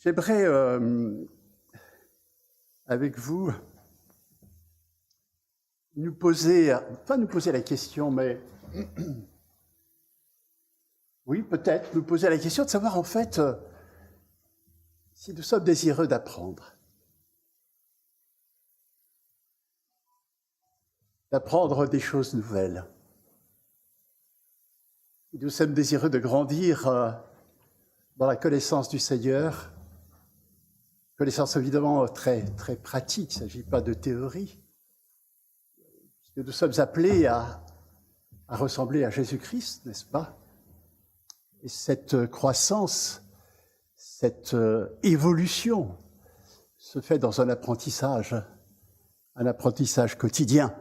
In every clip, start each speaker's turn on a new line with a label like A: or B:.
A: J'aimerais, avec vous, pas nous poser la question, mais oui, peut-être nous poser la question de savoir en fait si nous sommes désireux d'apprendre des choses nouvelles. Nous sommes désireux de grandir dans la connaissance du Seigneur, connaissance évidemment très, très pratique, il ne s'agit pas de théorie. Nous sommes appelés à ressembler à Jésus-Christ, n'est-ce pas? Et cette croissance, cette évolution se fait dans un apprentissage quotidien.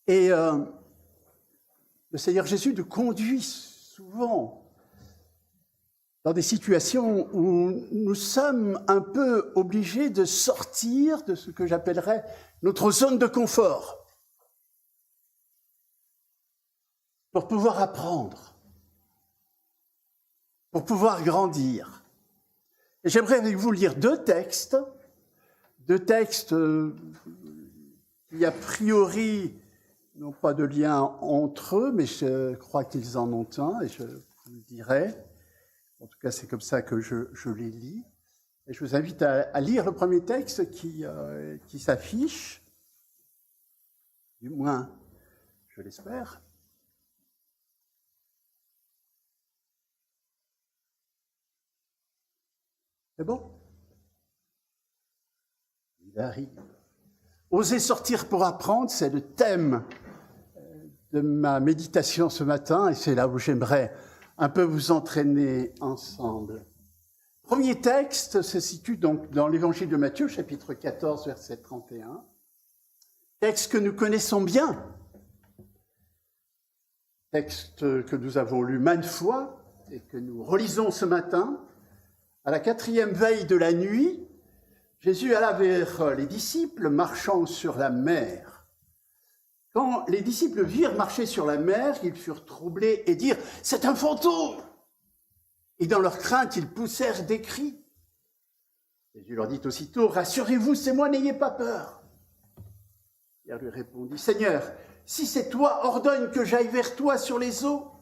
A: Et le Seigneur Jésus nous conduit souvent dans des situations où nous sommes un peu obligés de sortir de ce que j'appellerais notre zone de confort pour pouvoir apprendre, pour pouvoir grandir. Et j'aimerais avec vous lire deux textes qui a priori n'ont pas de lien entre eux, mais je crois qu'ils en ont un, et je vous le dirai. En tout cas, c'est comme ça que je les lis. Et je vous invite à lire le premier texte qui s'affiche, du moins, je l'espère. C'est bon? Il arrive. Oser sortir pour apprendre, c'est le thème de ma méditation ce matin, et c'est là où j'aimerais un peu vous entraîner ensemble. Premier texte se situe donc dans l'évangile de Matthieu, chapitre 14, verset 31. Texte que nous connaissons bien, texte que nous avons lu maintes fois et que nous relisons ce matin. À la 4e veille de la nuit, Jésus alla vers les disciples marchant sur la mer. Quand les disciples virent marcher sur la mer, ils furent troublés et dirent « C'est un fantôme !» Et dans leur crainte, ils poussèrent des cris. Jésus leur dit aussitôt « Rassurez-vous, c'est moi, n'ayez pas peur !» Pierre lui répondit « Seigneur, si c'est toi, ordonne que j'aille vers toi sur les eaux. »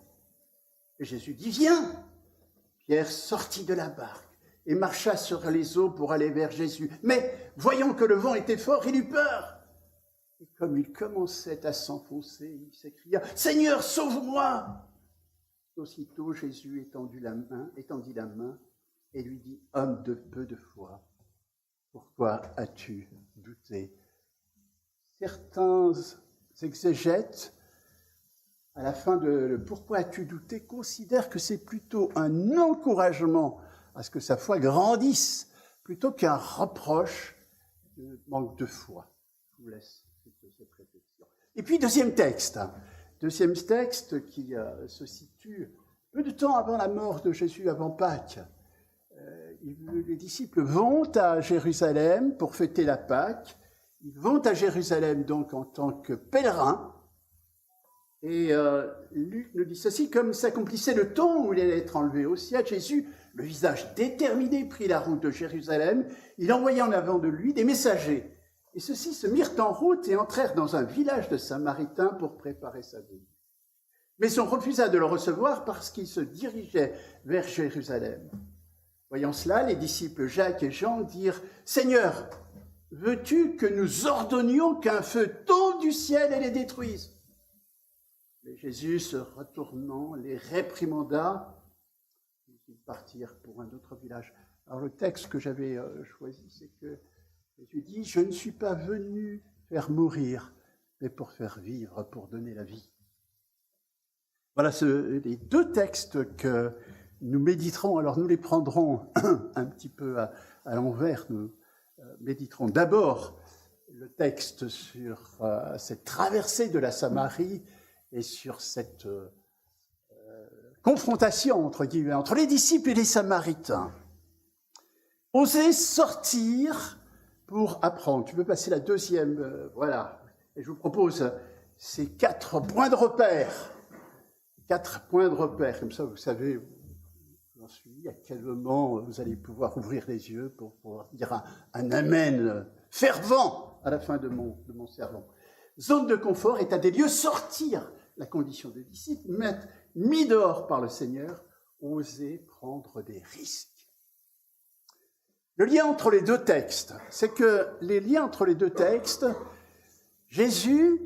A: Et Jésus dit « Viens !» Pierre sortit de la barque et marcha sur les eaux pour aller vers Jésus. Mais, voyant que le vent était fort, il eut peur. Et comme il commençait à s'enfoncer, il s'écria « Seigneur, sauve-moi !» Aussitôt, Jésus étendit la main et lui dit « Homme de peu de foi, pourquoi as-tu douté ?» Certains exégètes, à la fin de « Pourquoi as-tu douté ?» considèrent que c'est plutôt un encouragement à ce que sa foi grandisse, plutôt qu'un reproche de manque de foi. Je vous laisse cette réflexion. Et puis, deuxième texte qui se situe peu de temps avant la mort de Jésus, avant Pâques. Les disciples vont à Jérusalem pour fêter la Pâques. Ils vont à Jérusalem donc en tant que pèlerins. Et Luc nous dit ceci, comme s'accomplissait le temps où il allait être enlevé au ciel, Jésus, le visage déterminé, prit la route de Jérusalem. Il envoya en avant de lui des messagers. Et ceux-ci se mirent en route et entrèrent dans un village de Samaritains pour préparer sa venue. Mais on refusa de le recevoir parce qu'il se dirigeait vers Jérusalem. Voyant cela, les disciples Jacques et Jean dirent « Seigneur, veux-tu que nous ordonnions qu'un feu tombe du ciel et les détruise ?» Mais Jésus, se retournant, les réprimanda. Ils partirent pour un autre village. Alors le texte que j'avais choisi, c'est que Jésus dit « Je ne suis pas venu faire mourir, mais pour faire vivre, pour donner la vie. » Voilà les deux textes que nous méditerons. Alors nous les prendrons un petit peu à l'envers. Nous méditerons d'abord le texte sur cette traversée de la Samarie et sur cette confrontation entre les disciples et les Samaritains. Oser sortir pour apprendre. Tu peux passer la deuxième, voilà. Et je vous propose ces 4 points de repère. 4 points de repère, comme ça vous savez, j'en suis, à quel moment vous allez pouvoir ouvrir les yeux pour pouvoir dire un amen fervent à la fin de mon sermon. Zone de confort, état des lieux, sortir la condition des disciples, mettre mis dehors par le Seigneur, oser prendre des risques. Le lien entre les deux textes, c'est que les liens entre les deux textes, Jésus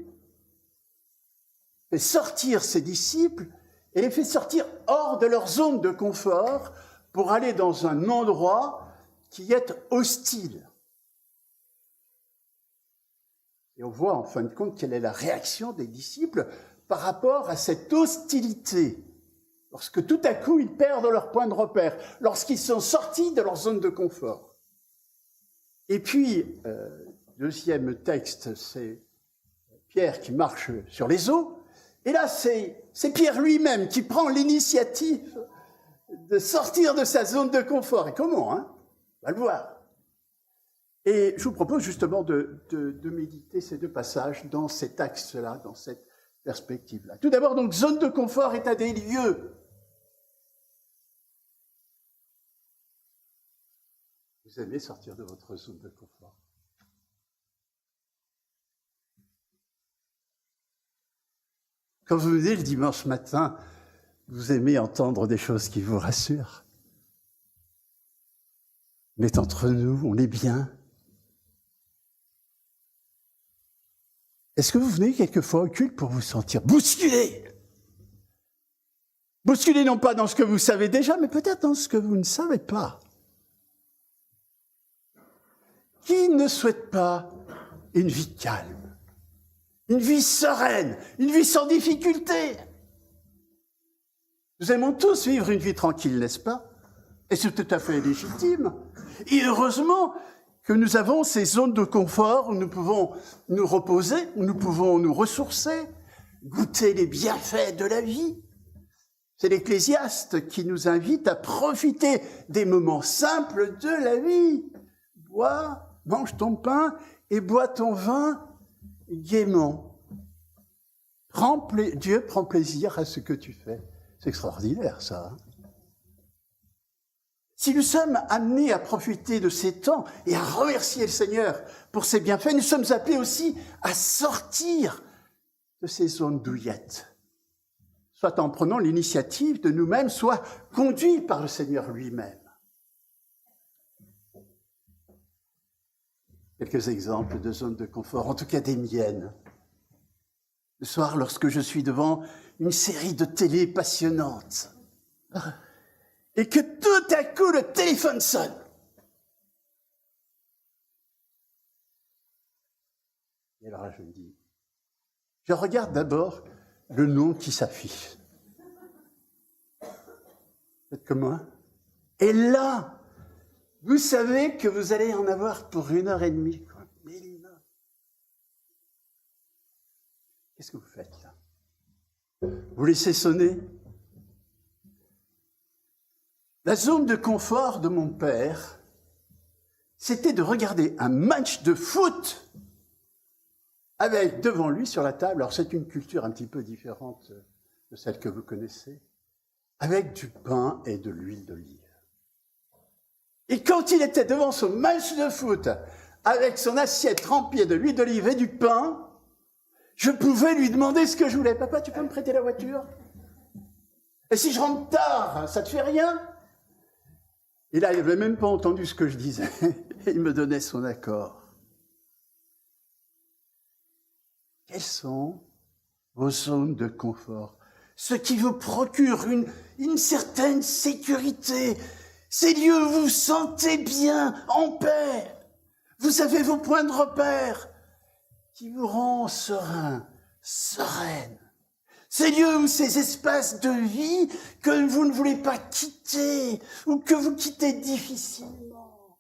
A: fait sortir ses disciples et les fait sortir hors de leur zone de confort pour aller dans un endroit qui est hostile. Et on voit en fin de compte quelle est la réaction des disciples par rapport à cette hostilité. Lorsque tout à coup ils perdent leur point de repère, lorsqu'ils sont sortis de leur zone de confort. Et puis, deuxième texte, c'est Pierre qui marche sur les eaux. Et là, c'est Pierre lui-même qui prend l'initiative de sortir de sa zone de confort. Et comment, hein? On va le voir. Et je vous propose justement de méditer ces deux passages dans cet axe-là, dans cette perspective-là. Tout d'abord, donc, zone de confort est à des lieux. Vous aimez sortir de votre zone de confort? Quand vous venez le dimanche matin, vous aimez entendre des choses qui vous rassurent. On est entre nous, on est bien. Est-ce que vous venez quelquefois au culte pour vous sentir bousculé? Bousculé non pas dans ce que vous savez déjà, mais peut-être dans ce que vous ne savez pas. Qui ne souhaite pas une vie calme, une vie sereine, une vie sans difficulté? Nous aimons tous vivre une vie tranquille, n'est-ce pas? Et c'est tout à fait légitime. Et heureusement que nous avons ces zones de confort où nous pouvons nous reposer, où nous pouvons nous ressourcer, goûter les bienfaits de la vie. C'est l'Ecclésiaste qui nous invite à profiter des moments simples de la vie. Bois, mange ton pain et bois ton vin gaiement. Dieu prend plaisir à ce que tu fais. C'est extraordinaire, ça. Hein? Si nous sommes amenés à profiter de ces temps et à remercier le Seigneur pour ses bienfaits, nous sommes appelés aussi à sortir de ces zones douillettes, soit en prenant l'initiative de nous-mêmes, soit conduits par le Seigneur lui-même. Quelques exemples de zones de confort, en tout cas des miennes. Le soir, lorsque je suis devant une série de télé passionnante, et que tout à coup le téléphone sonne. Et alors là, je me dis, je regarde d'abord le nom qui s'affiche. Faites comme moi. Et là, vous savez que vous allez en avoir pour 1h30, quoi. Minimum. Qu'est-ce que vous faites là? Vous laissez sonner? La zone de confort de mon père, c'était de regarder un match de foot avec devant lui sur la table, alors c'est une culture un petit peu différente de celle que vous connaissez, avec du pain et de l'huile d'olive. Et quand il était devant son match de foot, avec son assiette remplie de l'huile d'olive et du pain, je pouvais lui demander ce que je voulais. Papa, tu peux me prêter la voiture? Et si je rentre tard, ça te fait rien? Et là, il n'avait même pas entendu ce que je disais. Il me donnait son accord. Quelles sont vos zones de confort? Ce qui vous procure une certaine sécurité. Ces lieux où vous vous sentez bien, en paix. Vous avez vos points de repère qui vous rendent serein, sereine. Ces lieux ou ces espaces de vie que vous ne voulez pas quitter ou que vous quittez difficilement.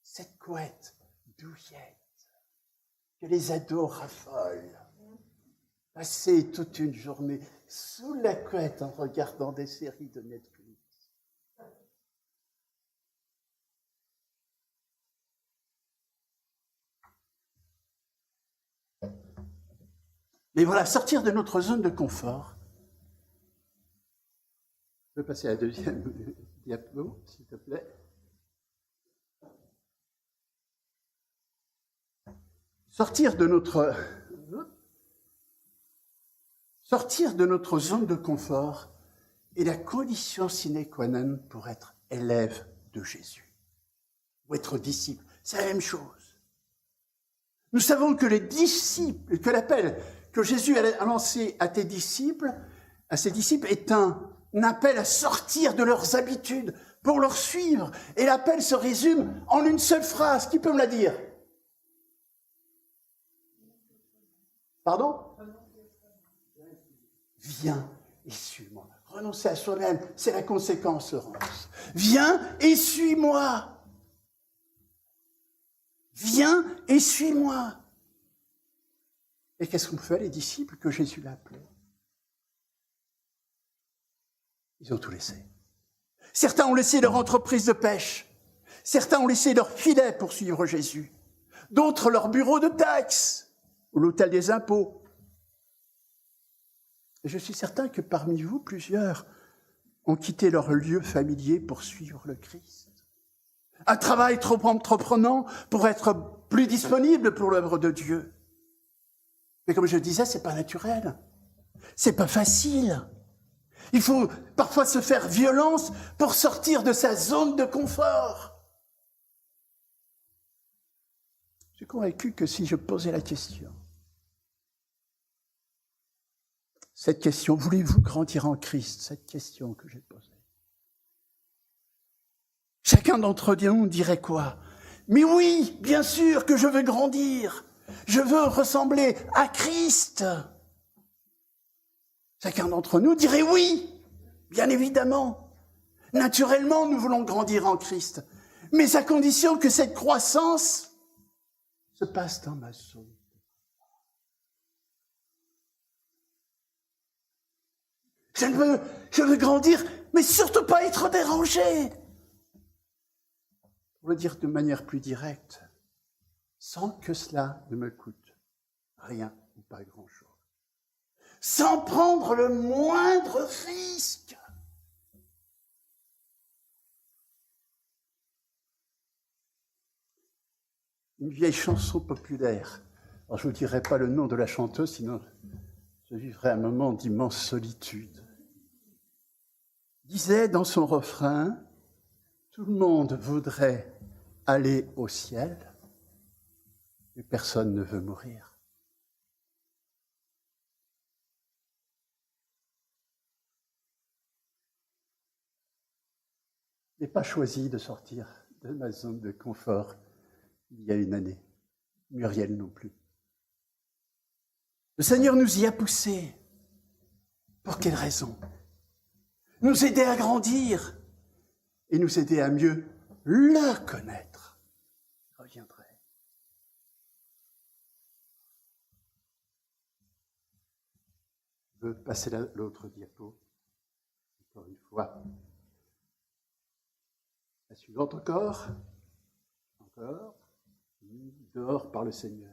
A: Cette couette douillette que les ados raffolent. Passer toute une journée sous la couette en regardant des séries de Netflix. Mais voilà, sortir de notre zone de confort, Je peux passer à la deuxième diapo, s'il te plaît. Sortir de notre zone de confort est la condition sine qua non pour être élève de Jésus, ou être disciple. C'est la même chose. Nous savons que les disciples, que l'appel que Jésus a lancé à ses disciples, est un appel à sortir de leurs habitudes pour leur suivre. Et l'appel se résume en une seule phrase. Qui peut me la dire? Pardon? Viens et suis-moi. Renoncer à soi-même, c'est la conséquence, Laurence. Viens et suis-moi. Viens et suis-moi. Et qu'est-ce qu'ont fait les disciples que Jésus l'a appelé? Ils ont tout laissé. Certains ont laissé leur entreprise de pêche. Certains ont laissé leur filet pour suivre Jésus. D'autres leur bureau de taxes ou l'hôtel des impôts. Et je suis certain que parmi vous, plusieurs ont quitté leur lieu familier pour suivre le Christ. Un travail trop entreprenant pour être plus disponible pour l'œuvre de Dieu. Mais comme je disais, c'est pas naturel. C'est pas facile. Il faut parfois se faire violence pour sortir de sa zone de confort. Je suis convaincu que si je posais la question, cette question, voulez-vous grandir en Christ? Cette question que j'ai posée. Chacun d'entre nous dirait quoi? Mais oui, bien sûr que je veux grandir. Je veux ressembler à Christ. Chacun d'entre nous dirait oui, bien évidemment. Naturellement, nous voulons grandir en Christ. Mais à condition que cette croissance se passe dans ma zone. Je veux grandir, mais surtout pas être dérangé. Pour le dire de manière plus directe, sans que cela ne me coûte rien ou pas grand-chose. Sans prendre le moindre risque. Une vieille chanson populaire. Alors je ne vous dirai pas le nom de la chanteuse, sinon je vivrai un moment d'immense solitude. Disait dans son refrain, tout le monde voudrait aller au ciel, mais personne ne veut mourir. Je n'ai pas choisi de sortir de ma zone de confort il y a une année. Muriel non plus. Le Seigneur nous y a poussés. Pour quelle raison? Nous aider à grandir et nous aider à mieux le connaître. Je reviendrai. Je veux passer l'autre diapo. Encore une fois. La suivante encore. Encore. Dehors par le Seigneur.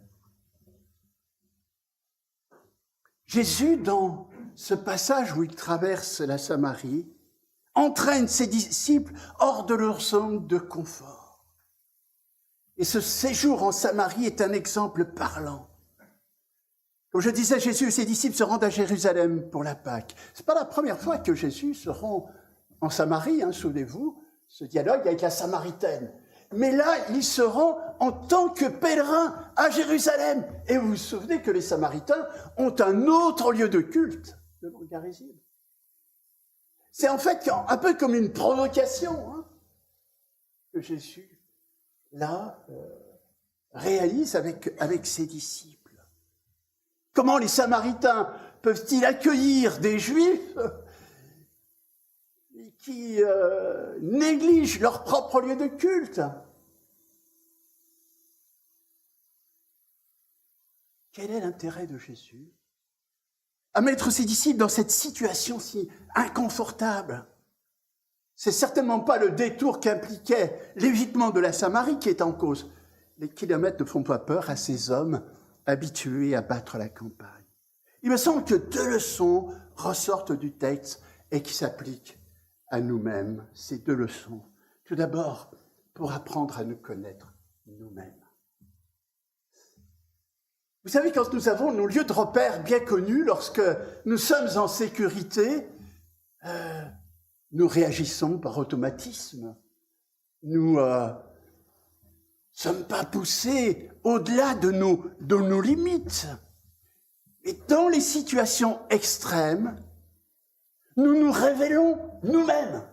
A: Jésus, dans ce passage où il traverse la Samarie, entraîne ses disciples hors de leur zone de confort. Et ce séjour en Samarie est un exemple parlant. Comme je disais, Jésus et ses disciples se rendent à Jérusalem pour la Pâque. Ce n'est pas la première fois que Jésus se rend en Samarie, souvenez-vous, ce dialogue avec la Samaritaine. Mais là, il se rend en tant que pèlerin à Jérusalem. Et vous vous souvenez que les Samaritains ont un autre lieu de culte, le mont Garizim. C'est en fait un peu comme une provocation que Jésus, là, réalise avec ses disciples. Comment les Samaritains peuvent-ils accueillir des Juifs qui négligent leur propre lieu de culte? Quel est l'intérêt de Jésus à mettre ses disciples dans cette situation si inconfortable? C'est certainement pas le détour qu'impliquait l'évitement de la Samarie qui est en cause. Les kilomètres ne font pas peur à ces hommes habitués à battre la campagne. Il me semble que deux leçons ressortent du texte et qui s'appliquent à nous-mêmes ces deux leçons. Tout d'abord, pour apprendre à nous connaître nous-mêmes. Vous savez, quand nous avons nos lieux de repère bien connus, lorsque nous sommes en sécurité, nous réagissons par automatisme. Nous ne sommes pas poussés au-delà de nos limites. Et dans les situations extrêmes, nous nous révélons nous-mêmes,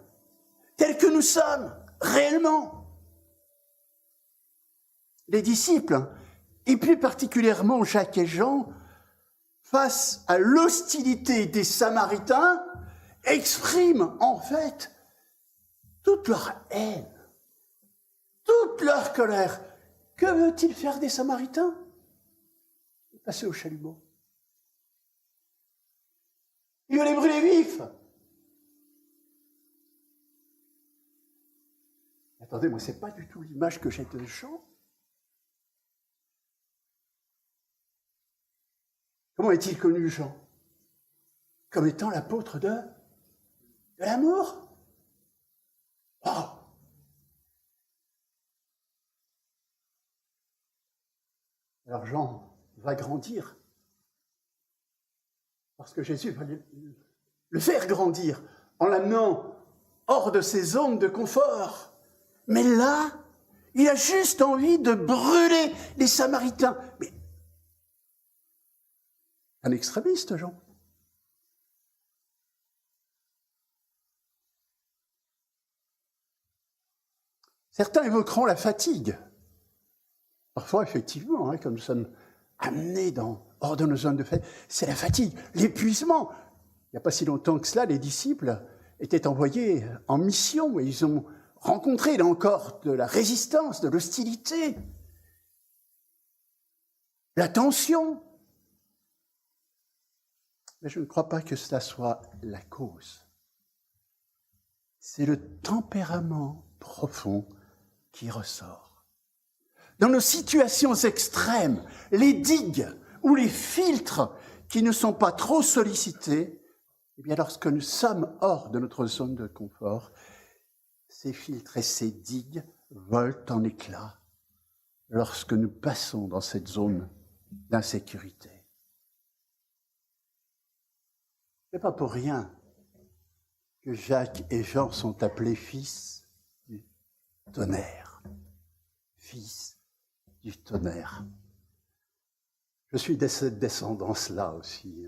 A: tels que nous sommes, réellement. Les disciples, et plus particulièrement Jacques et Jean, face à l'hostilité des Samaritains, expriment en fait toute leur haine, toute leur colère. Que veut-il faire des Samaritains? Passer au chalumeau. Il veut les brûler vifs. Attendez, moi, ce n'est pas du tout l'image que j'ai de Jean. Comment est-il connu, Jean? Comme étant l'apôtre de l'amour. Oh! Alors Jean va grandir, parce que Jésus va le faire grandir en l'amenant hors de ses zones de confort. Mais là, il a juste envie de brûler les Samaritains. Mais un extrémiste, Jean. Certains évoqueront la fatigue. Parfois, effectivement, comme nous sommes amenés hors de nos zones de fait, c'est la fatigue, l'épuisement. Il n'y a pas si longtemps que cela, les disciples étaient envoyés en mission et ils ont rencontré, là encore, de la résistance, de l'hostilité, la tension. Mais je ne crois pas que cela soit la cause. C'est le tempérament profond qui ressort. Dans nos situations extrêmes, les digues ou les filtres qui ne sont pas trop sollicités, eh bien lorsque nous sommes hors de notre zone de confort, ces filtres et ces digues volent en éclats lorsque nous passons dans cette zone d'insécurité. Ce n'est pas pour rien que Jacques et Jean sont appelés fils du tonnerre. Fils du tonnerre. Je suis de cette descendance-là aussi.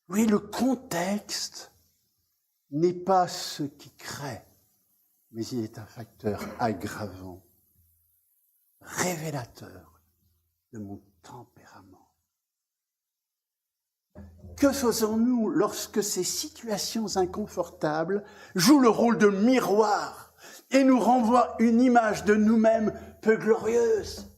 A: Oui, le contexte n'est pas ce qui crée, mais il est un facteur aggravant, révélateur de mon tempérament. Que faisons-nous lorsque ces situations inconfortables jouent le rôle de miroir et nous renvoient une image de nous-mêmes peu glorieuse?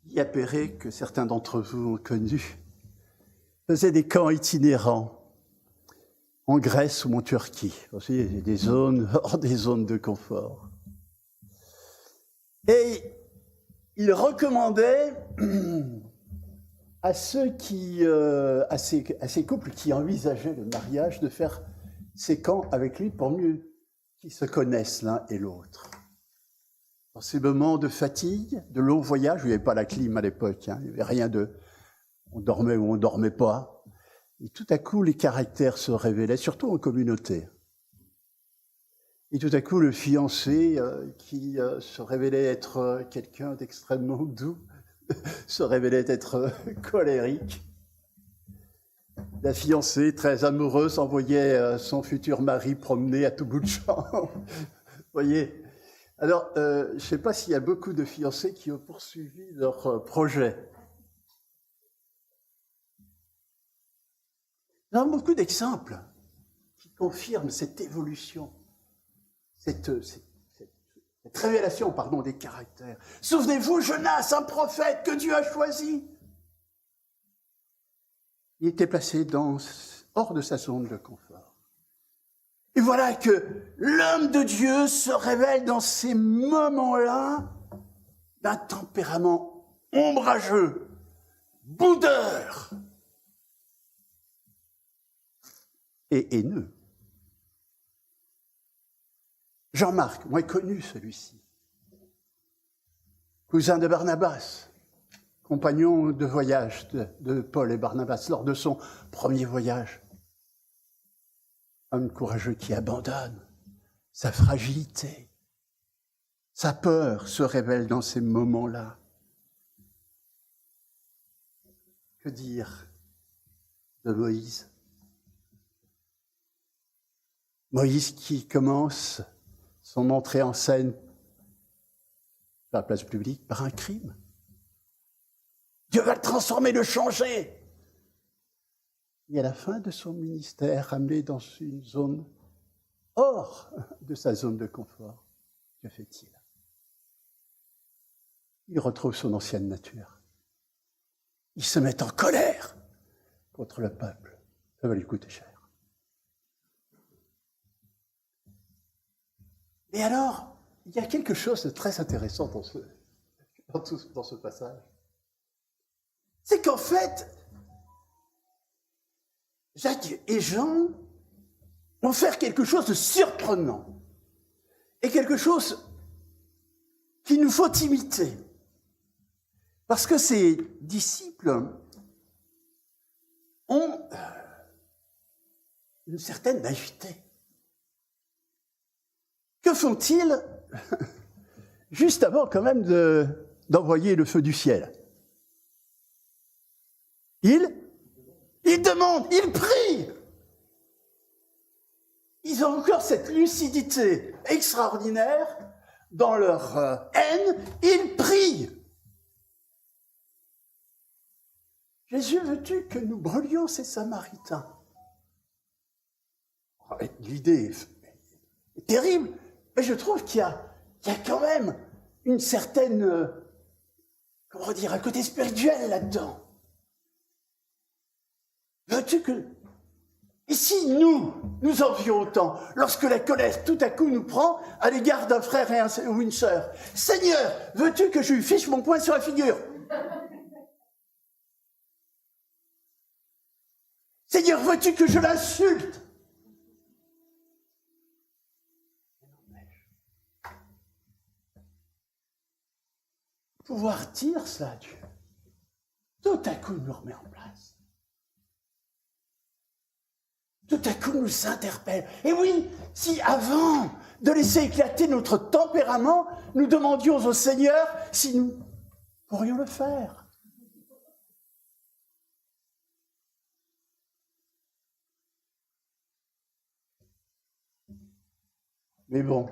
A: Guy Appéré, que certains d'entre vous ont connu, faisait des camps itinérants en Grèce ou en Turquie. Aussi, il y a des zones hors des zones de confort. Et il recommandait à ceux à ces couples qui envisageaient le mariage de faire ces camps avec lui pour mieux qu'ils se connaissent l'un et l'autre. Dans ces moments de fatigue, de long voyage, il n'y avait pas la clim à l'époque, il n'y avait rien on dormait ou on ne dormait pas. Et tout à coup, les caractères se révélaient, surtout en communauté. Et tout à coup, le fiancé, qui se révélait être quelqu'un d'extrêmement doux, se révélait être colérique. La fiancée, très amoureuse, envoyait son futur mari promener à tout bout de champ. Vous voyez? Alors, je ne sais pas s'il y a beaucoup de fiancés qui ont poursuivi leur projet. Il y a beaucoup d'exemples qui confirment cette évolution, cette révélation, des caractères. Souvenez-vous, Jonas, un prophète que Dieu a choisi. Il était placé hors de sa zone de confort. Et voilà que l'homme de Dieu se révèle dans ces moments-là d'un tempérament ombrageux, boudeur et haineux. Jean-Marc, moins connu celui-ci, cousin de Barnabas, compagnon de voyage de Paul et Barnabas lors de son premier voyage. Homme courageux qui abandonne sa fragilité, sa peur se révèle dans ces moments-là. Que dire de Moïse? Moïse qui commence son entrée en scène sur la place publique par un crime. Dieu va le transformer, le changer. Et à la fin de son ministère, amené dans une zone hors de sa zone de confort, que fait-il? Il retrouve son ancienne nature. Il se met en colère contre le peuple. Ça va lui coûter cher. Et alors, il y a quelque chose de très intéressant dans ce passage. C'est qu'en fait, Jacques et Jean vont faire quelque chose de surprenant et quelque chose qu'il nous faut imiter. Parce que ces disciples ont une certaine naïveté. Que font-ils juste avant quand même d'envoyer le feu du ciel? Ils demandent, ils prient. Ils ont encore cette lucidité extraordinaire dans leur haine, ils prient. Jésus, veux-tu que nous brûlions ces Samaritains? L'idée est terrible, mais je trouve qu'il y a quand même une certaine, comment dire, un côté spirituel là-dedans. Veux-tu que... Et si nous envions autant, lorsque la colère tout à coup nous prend à l'égard d'un frère ou une sœur? Seigneur, veux-tu que je lui fiche mon poing sur la figure? Seigneur, veux-tu que je l'insulte? Pouvoir dire cela à Dieu, tout à coup nous remet en place. Tout à coup nous interpelle. Et oui, si avant de laisser éclater notre tempérament, nous demandions au Seigneur si nous pourrions le faire. Mais bon,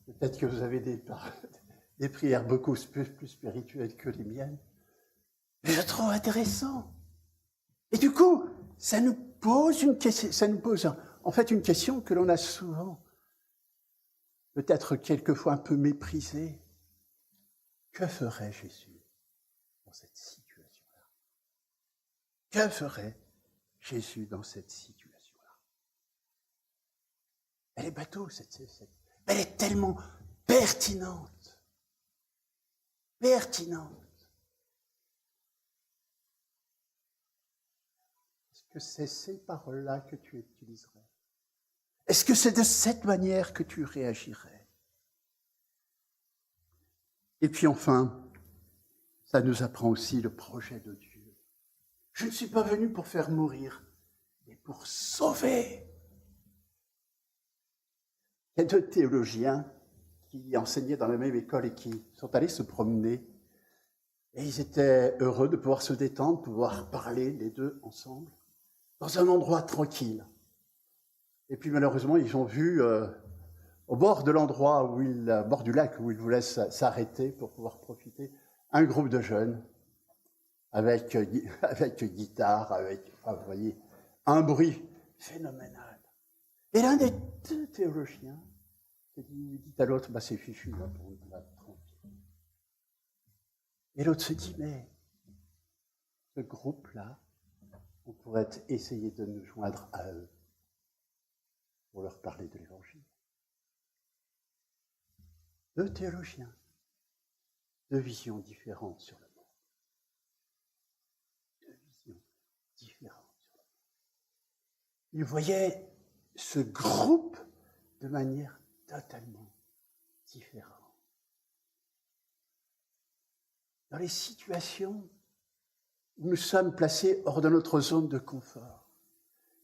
A: peut-être que vous avez des prières beaucoup plus spirituelles que les miennes. Mais je trouve intéressant. Et du coup, ça nous pose une question que l'on a souvent, peut-être quelquefois un peu méprisée. Que ferait Jésus dans cette situation-là? Que ferait Jésus dans cette situation-là? Elle est bateau, elle est tellement pertinente. Pertinente. Est-ce que c'est ces paroles-là que tu utiliserais? Est-ce que c'est de cette manière que tu réagirais? Et puis enfin, ça nous apprend aussi le projet de Dieu. Je ne suis pas venu pour faire mourir, mais pour sauver. Il y a deux théologiens qui enseignaient dans la même école et qui sont allés se promener. Et ils étaient heureux de pouvoir se détendre, de pouvoir parler les deux ensemble, dans un endroit tranquille. Et puis malheureusement, ils ont vu au bord de l'endroit bord du lac où ils voulaient s'arrêter pour pouvoir profiter, un groupe de jeunes avec guitare, vous voyez, un bruit phénoménal. Et l'un des deux théologiens dit à l'autre, c'est fichu, là, pour une balade tranquille. Et l'autre se dit, mais ce groupe-là, on pourrait essayer de nous joindre à eux. pour leur parler de l'Évangile. 2 théologiens, 2 visions différentes sur le monde. 2 visions différentes sur le monde. Ils voyaient ce groupe de manière totalement différente. Dans les situations où nous sommes placés hors de notre zone de confort,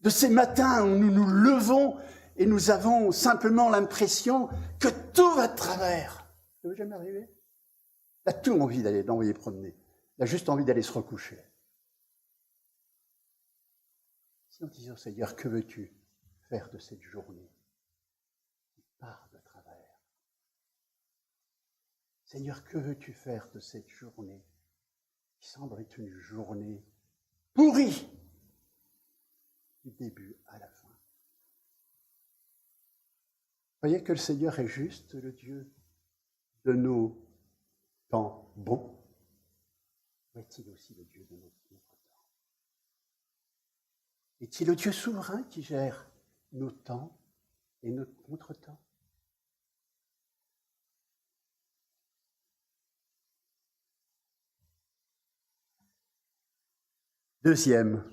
A: de ces matins où nous nous levons et nous avons simplement l'impression que tout va de travers. Ça vous jamais arrivé? Il a tout envie d'envoyer promener. Il a juste envie d'aller se recoucher. Si nous disons, Seigneur, que veux-tu faire de cette journée qui part de travers? Seigneur, que veux-tu faire de cette journée qui semble être une journée pourrie du début à la fin? Voyez que le Seigneur est juste le Dieu de nos temps bons, ou est-il aussi le Dieu de notre temps? Est-il le Dieu souverain qui gère nos temps et notre contre-temps? Deuxième,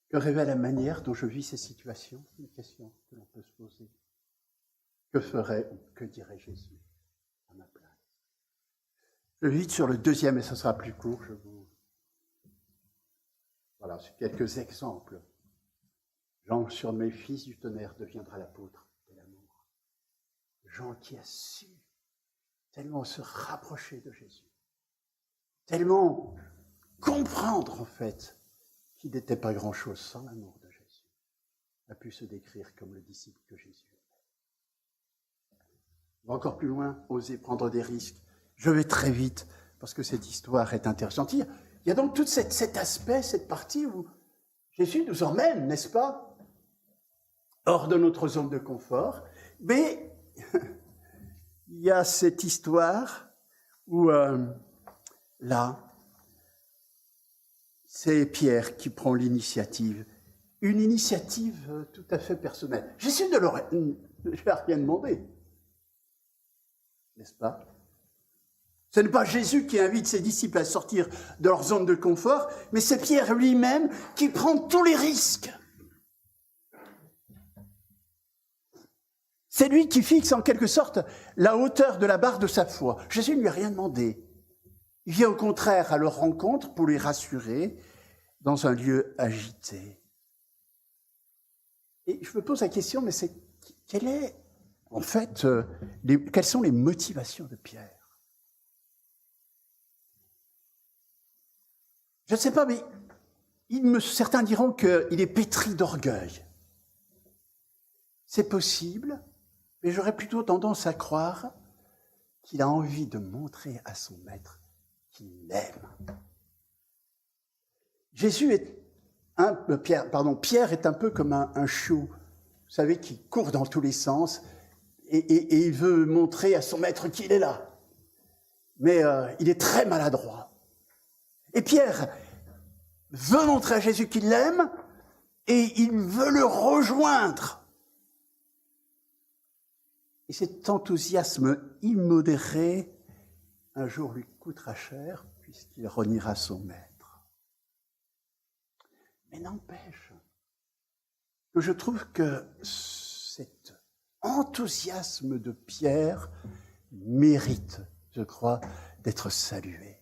A: que révèle la manière dont je vis ces situations? C'est une question que l'on peut se poser. Que ferait ou que dirait Jésus à ma place? Je vais vite sur le deuxième et ce sera plus court. Voilà, c'est quelques exemples. Jean, sur mes fils du tonnerre, deviendra l'apôtre de l'amour. Jean qui a su tellement se rapprocher de Jésus, tellement comprendre en fait qu'il n'était pas grand-chose sans l'amour de Jésus, a pu se décrire comme le disciple que Jésus est. On va encore plus loin, oser prendre des risques. Je vais très vite, parce que cette histoire est intéressante. Il y a donc tout cet aspect, cette partie où Jésus nous emmène, n'est-ce pas, hors de notre zone de confort, mais il y a cette histoire où, là, c'est Pierre qui prend l'initiative, une initiative tout à fait personnelle. Jésus ne leur a rien demandé, n'est-ce pas? Ce n'est pas Jésus qui invite ses disciples à sortir de leur zone de confort, mais c'est Pierre lui-même qui prend tous les risques. C'est lui qui fixe en quelque sorte la hauteur de la barre de sa foi. Jésus ne lui a rien demandé. Il vient au contraire à leur rencontre pour les rassurer dans un lieu agité. Et je me pose la question, mais quelles sont les motivations de Pierre? Je ne sais pas, mais certains diront qu'il est pétri d'orgueil. C'est possible, mais j'aurais plutôt tendance à croire qu'il a envie de montrer à son maître qu'il l'aime. Pierre est un peu comme un chiot, vous savez, qui court dans tous les sens et il veut montrer à son maître qu'il est là. Mais il est très maladroit. Et Pierre veut montrer à Jésus qu'il l'aime et il veut le rejoindre. Et cet enthousiasme immodéré, un jour lui coûtera cher puisqu'il reniera son maître. Mais n'empêche que je trouve que cet enthousiasme de Pierre mérite, je crois, d'être salué.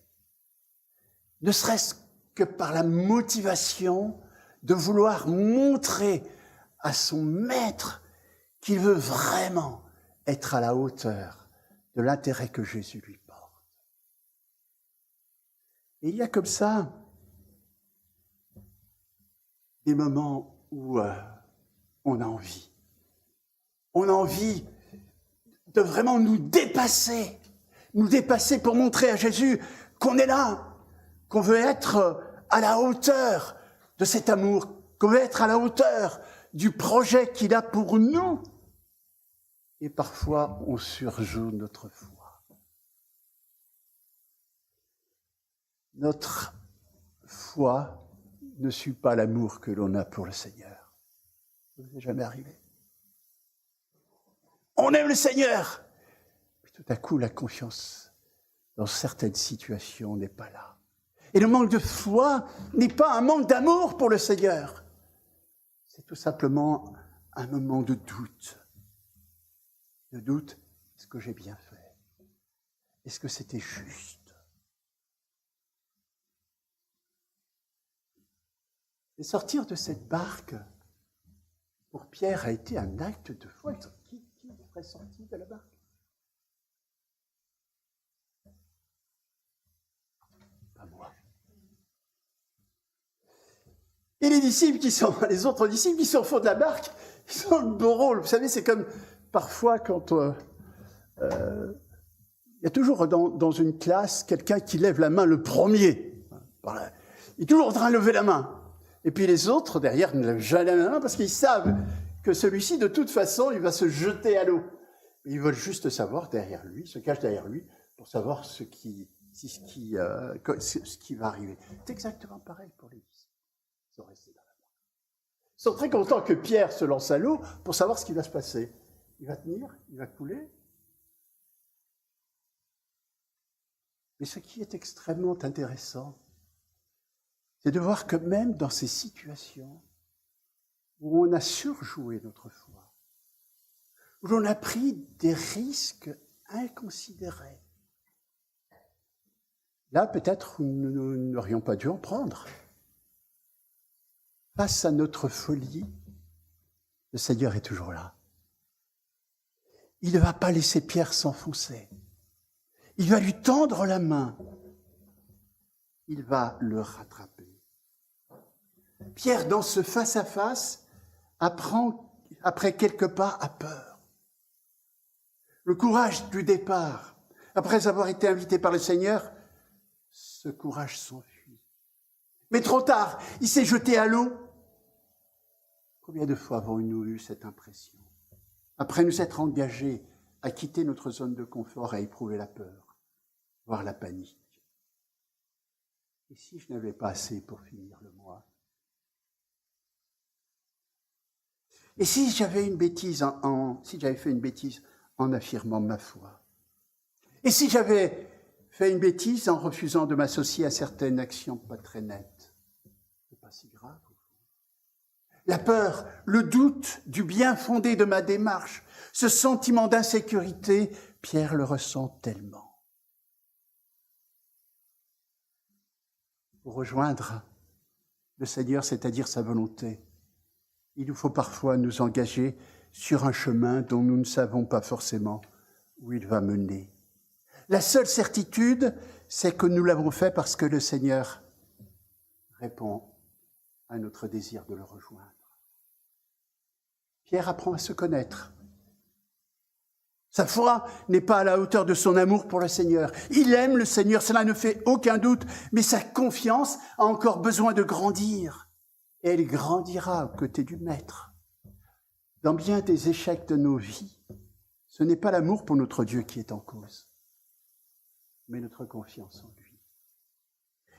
A: Ne serait-ce que par la motivation de vouloir montrer à son maître qu'il veut vraiment être à la hauteur de l'intérêt que Jésus lui porte. Et il y a comme ça des moments où on a envie. On a envie de vraiment nous dépasser pour montrer à Jésus qu'on est là, qu'on veut être à la hauteur de cet amour, qu'on veut être à la hauteur du projet qu'il a pour nous. Et parfois, on surjoue notre foi. Notre foi ne suit pas l'amour que l'on a pour le Seigneur. Ça vous est jamais arrivé? On aime le Seigneur, mais tout à coup, la confiance dans certaines situations n'est pas là. Et le manque de foi n'est pas un manque d'amour pour le Seigneur. C'est tout simplement un moment de doute. De doute, est-ce que j'ai bien fait? Est-ce que c'était juste? Et sortir de cette barque, pour Pierre, a été un acte de foi. Qui serait sorti de la barque? Pas moi. Et les autres disciples qui sont au fond de la barque, ils ont le beau rôle. Vous savez, c'est comme parfois quand il y a toujours dans une classe quelqu'un qui lève la main le premier. Il est toujours en train de lever la main. Et puis les autres, derrière, ne lèvent jamais la main parce qu'ils savent que celui-ci, de toute façon, il va se jeter à l'eau. Ils veulent juste savoir derrière lui, se cachent derrière lui, pour savoir ce qui va arriver. C'est exactement pareil pour les disciples. Ils sont restés dans la barque. Ils sont très contents que Pierre se lance à l'eau pour savoir ce qui va se passer. Il va tenir, il va couler. Mais ce qui est extrêmement intéressant, c'est de voir que même dans ces situations où on a surjoué notre foi, où l'on a pris des risques inconsidérés, là peut-être nous n'aurions pas dû en prendre. Face à notre folie, le Seigneur est toujours là. Il ne va pas laisser Pierre s'enfoncer. Il va lui tendre la main. Il va le rattraper. Pierre, dans ce face-à-face, apprend, après quelques pas, à peur. Le courage du départ, après avoir été invité par le Seigneur, ce courage s'enfuit. Mais trop tard, il s'est jeté à l'eau. Combien de fois avons-nous eu cette impression? Après nous être engagés à quitter notre zone de confort, à éprouver la peur, voire la panique. Et si je n'avais pas assez pour finir le mois? Et si j'avais une bêtise si j'avais fait une bêtise en affirmant ma foi? Et si j'avais fait une bêtise en refusant de m'associer à certaines actions pas très nettes? C'est pas si grave. La peur, le doute du bien fondé de ma démarche, ce sentiment d'insécurité, Pierre le ressent tellement. Pour rejoindre le Seigneur, c'est-à-dire sa volonté, il nous faut parfois nous engager sur un chemin dont nous ne savons pas forcément où il va mener. La seule certitude, c'est que nous l'avons fait parce que le Seigneur répond à notre désir de le rejoindre. Pierre apprend à se connaître. Sa foi n'est pas à la hauteur de son amour pour le Seigneur. Il aime le Seigneur, cela ne fait aucun doute, mais sa confiance a encore besoin de grandir. Et elle grandira aux côtés du Maître. Dans bien des échecs de nos vies, ce n'est pas l'amour pour notre Dieu qui est en cause, mais notre confiance en lui.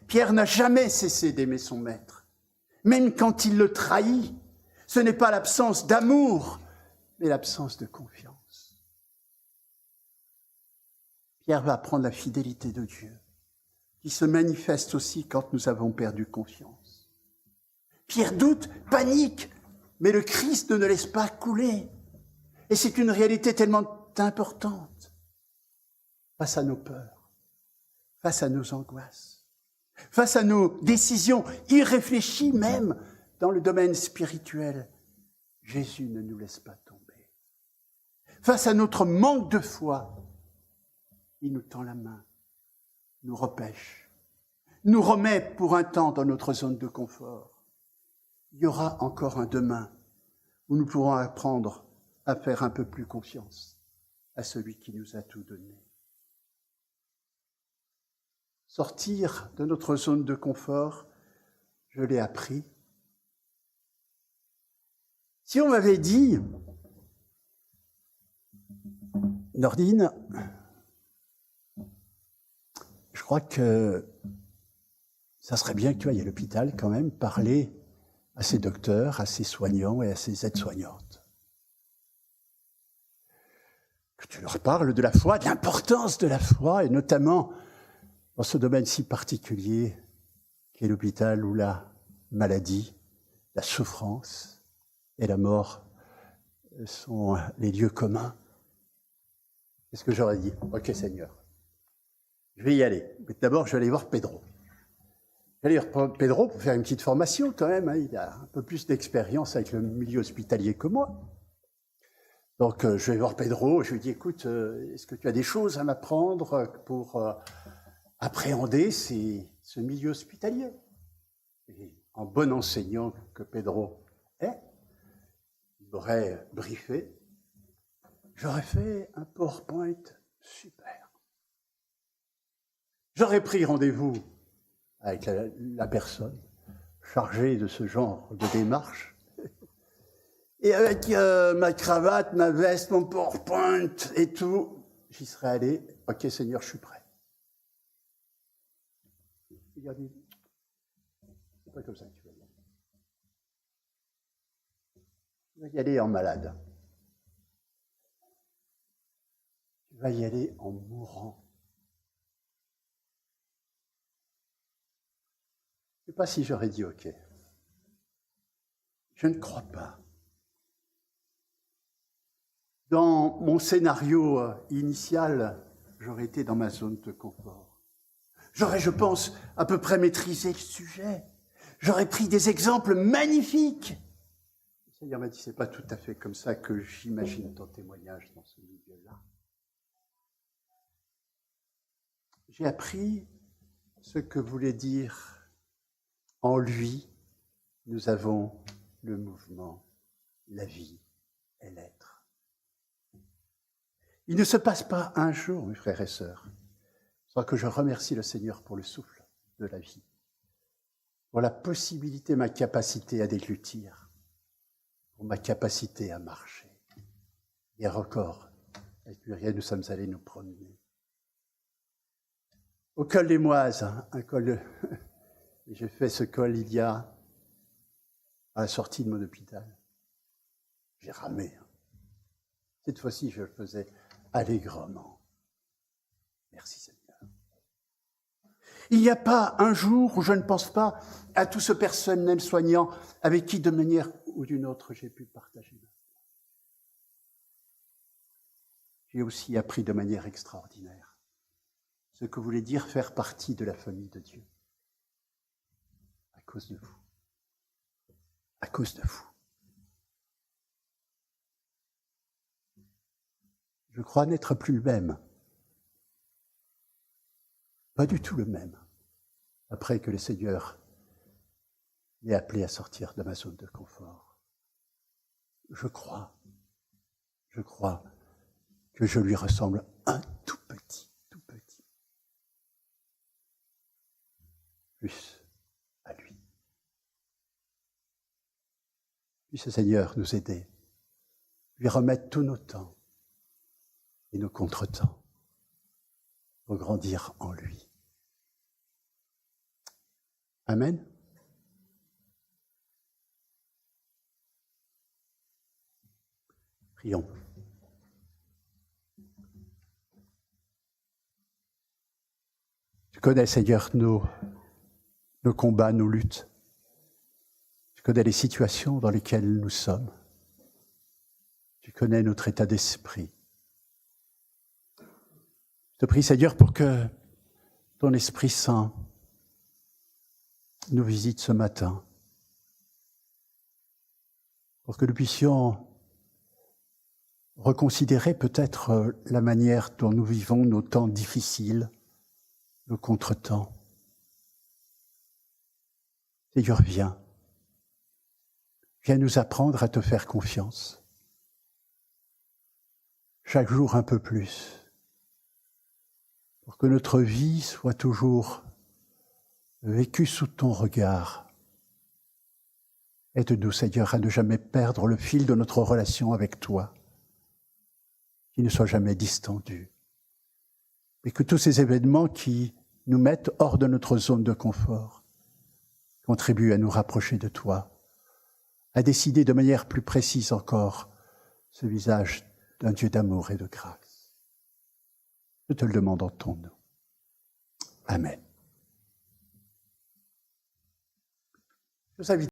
A: Pierre n'a jamais cessé d'aimer son Maître. Même quand il le trahit, ce n'est pas l'absence d'amour, mais l'absence de confiance. Pierre va apprendre la fidélité de Dieu, qui se manifeste aussi quand nous avons perdu confiance. Pierre doute, panique, mais le Christ ne laisse pas couler. Et c'est une réalité tellement importante face à nos peurs, face à nos angoisses, face à nos décisions irréfléchies même dans le domaine spirituel. Jésus ne nous laisse pas tomber. Face à notre manque de foi, il nous tend la main, nous repêche, nous remet pour un temps dans notre zone de confort. Il y aura encore un demain où nous pourrons apprendre à faire un peu plus confiance à celui qui nous a tout donné. Sortir de notre zone de confort, je l'ai appris. Si on m'avait dit, Nordine, je crois que ça serait bien que tu ailles à l'hôpital quand même parler à ces docteurs, à ces soignants et à ces aides-soignantes. Que tu leur parles de la foi, de l'importance de la foi, et notamment dans ce domaine si particulier qu'est l'hôpital où la maladie, la souffrance et la mort sont les lieux communs. Qu'est-ce que j'aurais dit? Ok, Seigneur, je vais y aller. Mais d'abord, je vais aller voir Pedro. Je vais aller voir Pedro pour faire une petite formation quand même. Il a un peu plus d'expérience avec le milieu hospitalier que moi. Donc, je vais voir Pedro. Je lui dis, écoute, est-ce que tu as des choses à m'apprendre pour appréhender ce milieu hospitalier? Et en bon enseignant que Pedro est, il m'aurait briefé. J'aurais fait un PowerPoint super. J'aurais pris rendez-vous avec la personne chargée de ce genre de démarche. Et avec ma cravate, ma veste, mon PowerPoint et tout, j'y serais allé. Ok, Seigneur, je suis prêt. Il a dit, c'est pas comme ça que tu vas y aller. Tu vas y aller en malade. Tu vas y aller en mourant. Je ne sais pas si j'aurais dit ok. Je ne crois pas. Dans mon scénario initial, j'aurais été dans ma zone de confort. J'aurais, je pense, à peu près maîtrisé le sujet. J'aurais pris des exemples magnifiques. Le Seigneur m'a dit, c'est pas tout à fait comme ça que j'imagine ton témoignage dans ce milieu-là. J'ai appris ce que voulait dire en lui, nous avons le mouvement, la vie et l'être. Il ne se passe pas un jour, mes frères et sœurs, sans que je remercie le Seigneur pour le souffle de la vie, pour la possibilité, ma capacité à déglutir, pour ma capacité à marcher. Hier encore, avec Muriel, nous sommes allés nous promener. Au col des Moises, un col... J'ai fait ce col il y a à la sortie de mon hôpital. J'ai ramé. Cette fois-ci, je le faisais allègrement. Merci Seigneur. Il n'y a pas un jour où je ne pense pas à tout ce personnel soignant avec qui, de manière ou d'une autre, j'ai pu partager ma foi. J'ai aussi appris de manière extraordinaire ce que voulait dire faire partie de la famille de Dieu. À cause de vous. À cause de vous. Je crois n'être plus le même. Pas du tout le même. Après que le Seigneur m'ait appelé à sortir de ma zone de confort. Je crois que je lui ressemble un tout petit. Plus à lui. Puisse le Seigneur nous aider, lui remettre tous nos temps et nos contretemps pour grandir en lui. Amen. Prions. Tu connais, Seigneur, nos combats, nos luttes. Tu connais les situations dans lesquelles nous sommes. Tu connais notre état d'esprit. Je te prie, Seigneur, pour que ton Esprit Saint nous visite ce matin, pour que nous puissions reconsidérer peut-être la manière dont nous vivons nos temps difficiles, nos contretemps. Seigneur, viens nous apprendre à te faire confiance. Chaque jour un peu plus, pour que notre vie soit toujours vécue sous ton regard. Aide-nous, Seigneur, à ne jamais perdre le fil de notre relation avec toi, qui ne soit jamais distendu, et que tous ces événements qui nous mettent hors de notre zone de confort contribue à nous rapprocher de toi, à décider de manière plus précise encore ce visage d'un Dieu d'amour et de grâce. Je te le demande en ton nom. Amen. Je vous invite